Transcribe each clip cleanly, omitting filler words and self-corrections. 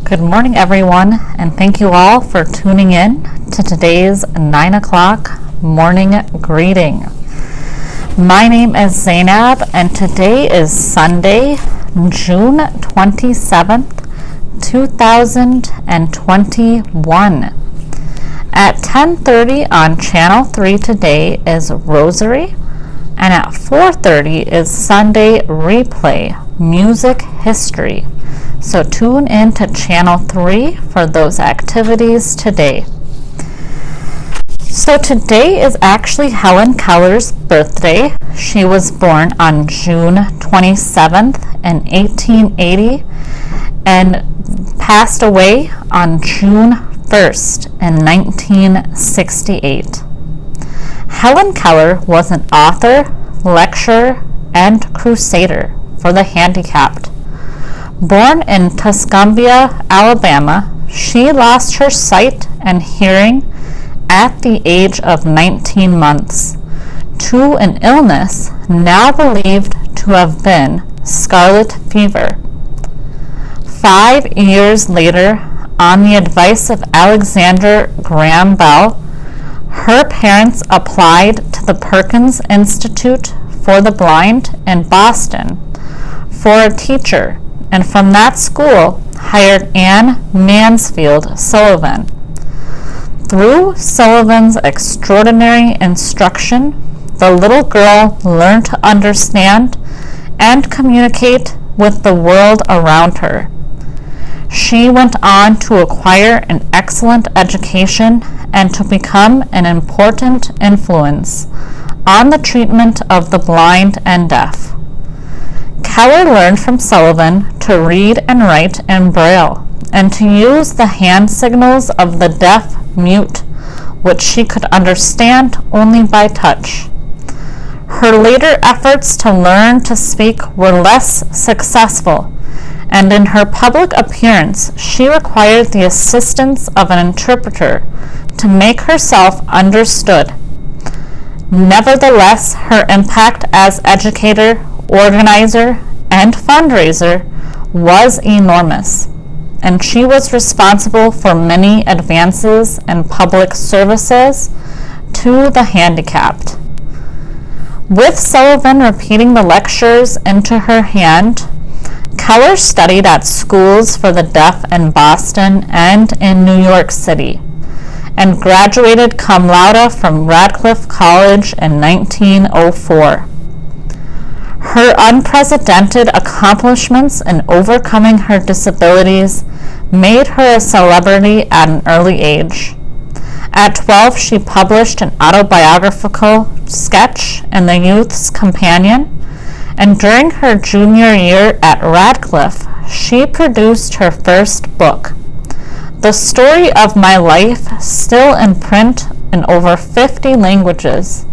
Good morning, everyone, and thank you all for tuning in to today's 9 o'clock morning greeting. My name is Zainab, and today is Sunday, June 27th, 2021. At 10:30 on Channel 3 today is Rosary, and at 4:30 is Sunday Replay, Music History. So tune in to Channel 3 for those activities today. So today is actually Helen Keller's birthday. She was born on June 27th in 1880 and passed away on June 1st in 1968. Helen Keller was an author, lecturer, and crusader for the handicapped. Born in Tuscumbia, Alabama, she lost her sight and hearing at the age of 19 months to an illness now believed to have been scarlet fever. 5 years later, on the advice of Alexander Graham Bell, her parents applied to the Perkins Institute for the Blind in Boston for a teacher, and from that school hired Anne Mansfield Sullivan. Through Sullivan's extraordinary instruction, the little girl learned to understand and communicate with the world around her. She went on to acquire an excellent education and to become an important influence on the treatment of the blind and deaf. Keller learned from Sullivan to read and write in Braille and to use the hand signals of the deaf-mute, which she could understand only by touch. Her later efforts to learn to speak were less successful, and in her public appearance she required the assistance of an interpreter to make herself understood. Nevertheless, her impact as educator, organizer, and fundraiser was enormous, and she was responsible for many advances in public services to the handicapped. With Sullivan repeating the lectures into her hand, Keller studied at schools for the deaf in Boston and in New York City, and graduated cum laude from Radcliffe College in 1904. Her unprecedented accomplishments in overcoming her disabilities made her a celebrity at an early age. At 12, she published an autobiographical sketch in the Youth's Companion, and during her junior year at Radcliffe, she produced her first book, The Story of My Life, still in print in over 50 languages.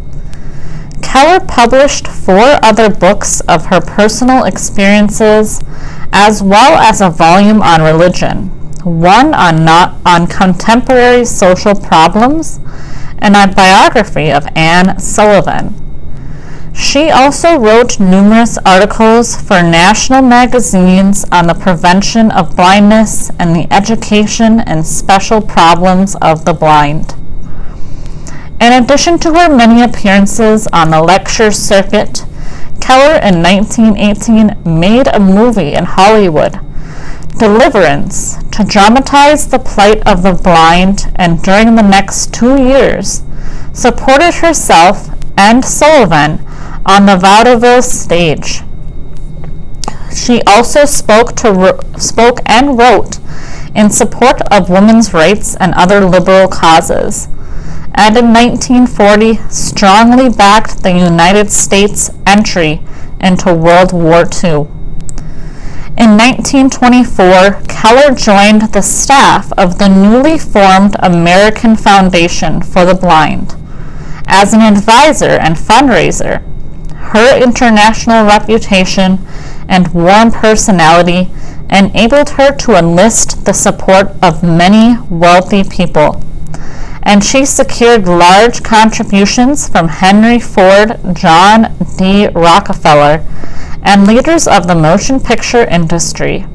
Keller published 4 other books of her personal experiences, as well as a volume on religion, one on contemporary social problems, and a biography of Anne Sullivan. She also wrote numerous articles for national magazines on the prevention of blindness and the education and special problems of the blind. In addition to her many appearances on the lecture circuit, Keller in 1918 made a movie in Hollywood, Deliverance, to dramatize the plight of the blind, and during the next 2 years supported herself and Sullivan on the vaudeville stage. She also spoke and wrote in support of women's rights and other liberal causes, and in 1940 strongly backed the United States' entry into World War II. In 1924, Keller joined the staff of the newly formed American Foundation for the Blind as an advisor and fundraiser. Her international reputation and warm personality enabled her to enlist the support of many wealthy people, and she secured large contributions from Henry Ford, John D. Rockefeller, and leaders of the motion picture industry.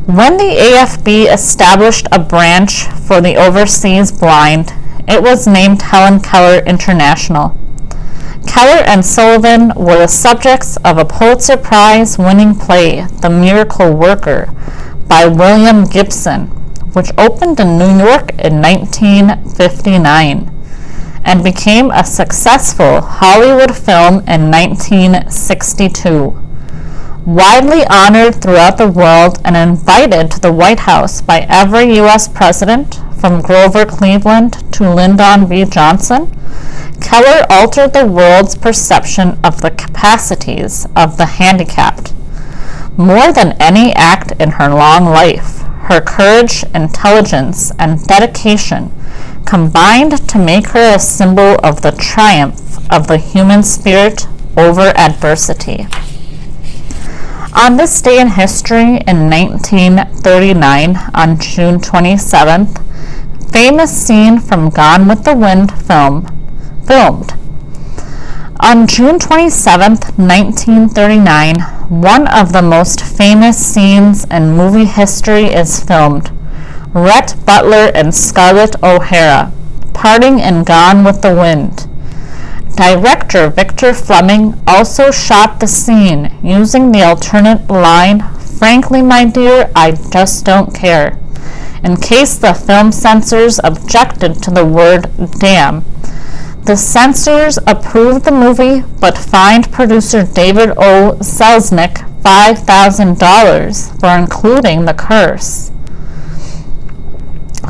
When the AFB established a branch for the overseas blind, it was named Helen Keller International. Keller and Sullivan were the subjects of a Pulitzer Prize-winning play, The Miracle Worker, by William Gibson, which opened in New York in 1959 and became a successful Hollywood film in 1962. Widely honored throughout the world and invited to the White House by every U.S. president, from Grover Cleveland to Lyndon B. Johnson, Keller altered the world's perception of the capacities of the handicapped. More than any act in her long life, her courage, intelligence, and dedication combined to make her a symbol of the triumph of the human spirit over adversity. On this day in history in 1939, on June 27th, famous scene from Gone with the Wind filmed. On June 27, 1939, one of the most famous scenes in movie history is filmed. Rhett Butler and Scarlett O'Hara parting in Gone with the Wind. Director Victor Fleming also shot the scene using the alternate line, "Frankly, my dear, I just don't care," in case the film censors objected to the word "damn." The censors approved the movie, but fined producer David O. Selznick $5,000 for including the curse.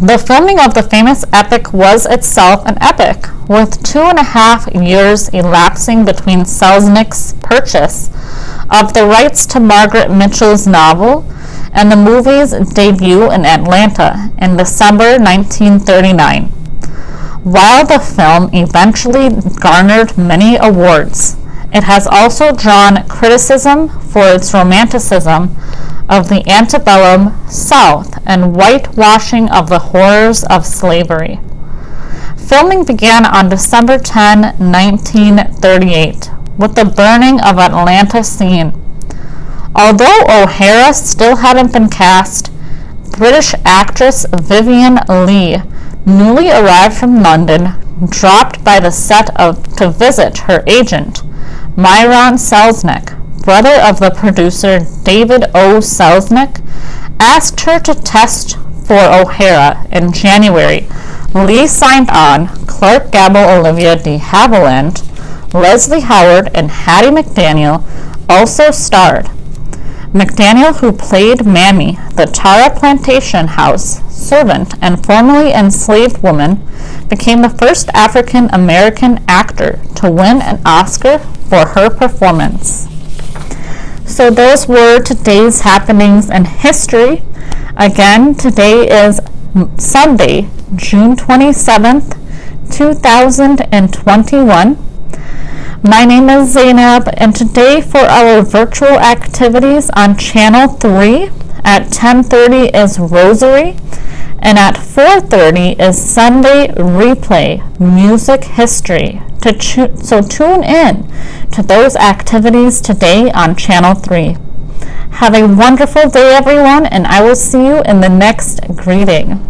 The filming of the famous epic was itself an epic, with 2.5 years elapsing between Selznick's purchase of the rights to Margaret Mitchell's novel and the movie's debut in Atlanta in December 1939. While the film eventually garnered many awards, it has also drawn criticism for its romanticism of the antebellum South and whitewashing of the horrors of slavery. Filming began on December 10, 1938, with the burning of Atlanta scene. Although O'Hara still hadn't been cast, British actress Vivien Leigh, newly arrived from London, dropped by the set to visit her agent, Myron Selznick, brother of the producer David O. Selznick, asked her to test for O'Hara. In January, Leigh signed on. Clark Gable, Olivia de Havilland, Leslie Howard, and Hattie McDaniel also starred. McDaniel, who played Mammy, the Tara Plantation House servant and formerly enslaved woman, became the first African-American actor to win an Oscar for her performance. So those were today's happenings in history. Again, today is Sunday, June 27th, 2021. My name is Zainab, and today for our virtual activities on Channel 3, at 10:30 is Rosary, and at 4:30 is Sunday Replay, Music History. So tune in to those activities today on Channel 3. Have a wonderful day, everyone, and I will see you in the next greeting.